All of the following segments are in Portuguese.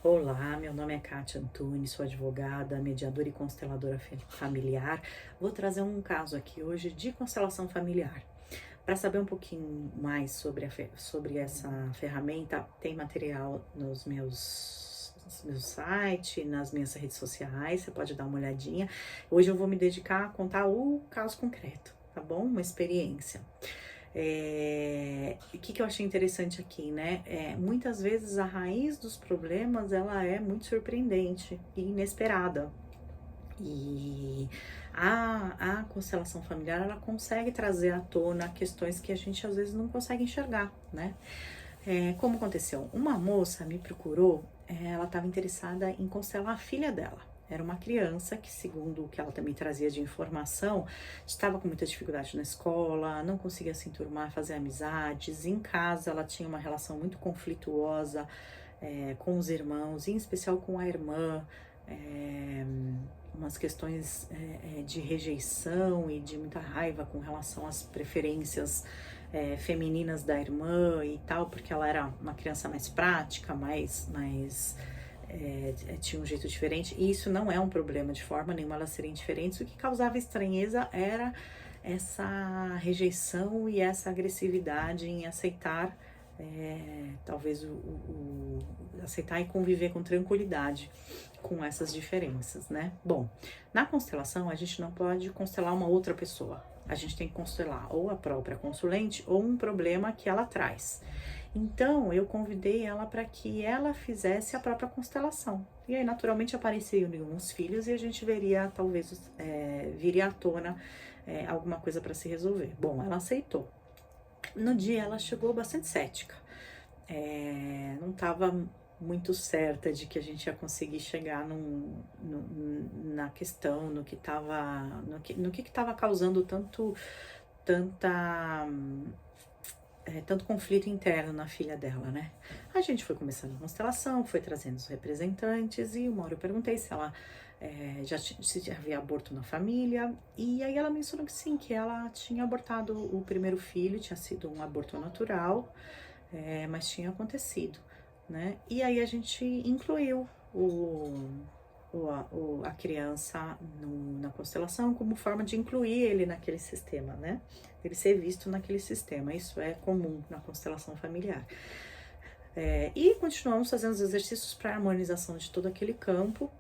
Olá, meu nome é Kátia Antunes, sou advogada, mediadora e consteladora familiar. Vou trazer um caso aqui hoje de constelação familiar. Para saber um pouquinho mais sobre essa ferramenta, tem material nos meus sites, nas minhas redes sociais, você pode dar uma olhadinha. Hoje eu vou me dedicar a contar o caso concreto, tá bom? Uma experiência. O que eu achei interessante aqui, né? Muitas vezes a raiz dos problemas ela é muito surpreendente e inesperada. E a constelação familiar ela consegue trazer à tona questões que a gente às vezes não consegue enxergar, né? Como aconteceu? Uma moça me procurou, ela estava interessada em constelar a filha dela. Era uma criança que, segundo o que ela também trazia de informação, estava com muita dificuldade na escola, não conseguia se enturmar, fazer amizades. Em casa, ela tinha uma relação muito conflituosa com os irmãos, em especial com a irmã. É, Umas questões de rejeição e de muita raiva com relação às preferências femininas da irmã e tal, porque ela era uma criança mais prática, tinha um jeito diferente, e isso não é um problema de forma nenhuma elas serem diferentes. O que causava estranheza era essa rejeição e essa agressividade em aceitar, talvez aceitar e conviver com tranquilidade com essas diferenças, né? Bom, na constelação a gente não pode constelar uma outra pessoa, a gente tem que constelar ou a própria consulente ou um problema que ela traz. Então, eu convidei ela para que ela fizesse a própria constelação. E aí, naturalmente, apareceriam alguns filhos e a gente veria, talvez, viria à tona alguma coisa para se resolver. Bom, ela aceitou. No dia, ela chegou bastante cética. Não estava muito certa de que a gente ia conseguir chegar na questão, no que estava causando tanto conflito interno na filha dela, né? A gente foi começando a constelação, foi trazendo os representantes e uma hora eu perguntei se ela se havia aborto na família, e aí ela mencionou que sim, que ela tinha abortado o primeiro filho, tinha sido um aborto natural, mas tinha acontecido, né? E aí a gente incluiu a criança na constelação como forma de incluir ele naquele sistema, né? Ele ser visto naquele sistema. Isso é comum na constelação familiar. E continuamos fazendo os exercícios para harmonização de todo aquele campo.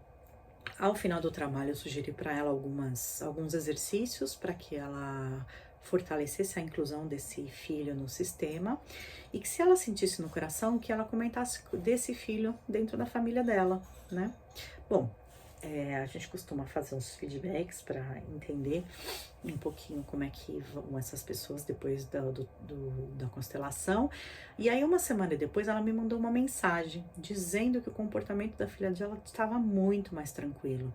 Ao final do trabalho, eu sugeri para ela alguns exercícios para que ela fortalecesse a inclusão desse filho no sistema, e que se ela sentisse no coração, que ela comentasse desse filho dentro da família dela, né? Bom, a gente costuma fazer uns feedbacks para entender um pouquinho como é que vão essas pessoas depois da constelação. E aí, uma semana depois, ela me mandou uma mensagem dizendo que o comportamento da filha dela estava muito mais tranquilo.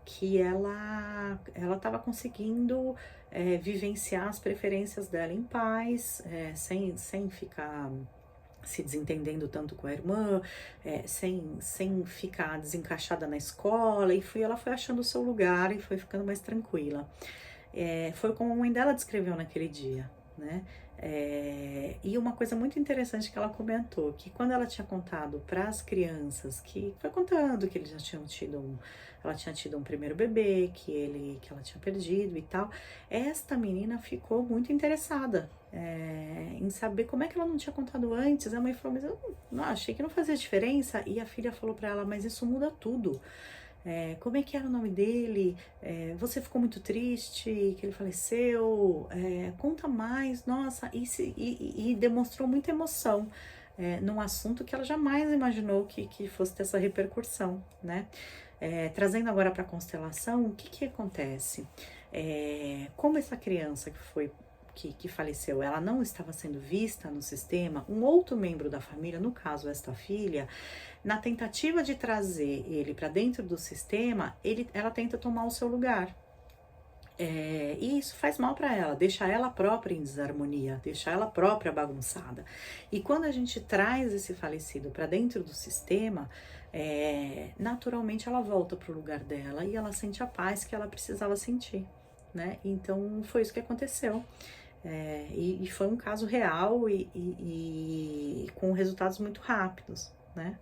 Que ela estava conseguindo vivenciar as preferências dela em paz, sem ficar se desentendendo tanto com a irmã, sem ficar desencaixada na escola, e ela foi achando o seu lugar e foi ficando mais tranquila. Foi como a mãe dela descreveu naquele dia, né? E uma coisa muito interessante que ela comentou, que quando ela tinha contado para as crianças, que foi contando que ela tinha tido um primeiro bebê, que ela tinha perdido e tal, esta menina ficou muito interessada em saber como é que ela não tinha contado antes. A mãe falou, mas eu não achei que não fazia diferença, e a filha falou para ela, mas isso muda tudo. Como é que era o nome dele? Você ficou muito triste que ele faleceu? Conta mais, nossa, e demonstrou muita emoção num assunto que ela jamais imaginou que fosse ter essa repercussão, né? Trazendo agora para a constelação, o que acontece? Como essa criança que faleceu, ela não estava sendo vista no sistema, um outro membro da família, no caso esta filha, na tentativa de trazer ele para dentro do sistema, ela tenta tomar o seu lugar. E isso faz mal para ela, deixa ela própria em desarmonia, deixa ela própria bagunçada. E quando a gente traz esse falecido para dentro do sistema, naturalmente ela volta para o lugar dela e ela sente a paz que ela precisava sentir, né? Então foi isso que aconteceu. E foi um caso real e com resultados muito rápidos, né?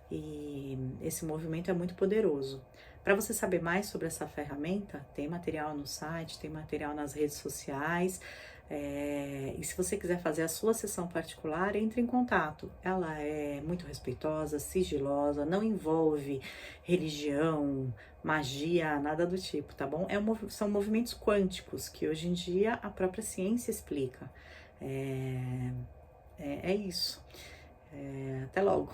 E esse movimento é muito poderoso. Para você saber mais sobre essa ferramenta, tem material no site, tem material nas redes sociais. E se você quiser fazer a sua sessão particular, entre em contato. Ela é muito respeitosa, sigilosa, não envolve religião, magia, nada do tipo, tá bom? São movimentos quânticos que hoje em dia a própria ciência explica. É isso. Até logo.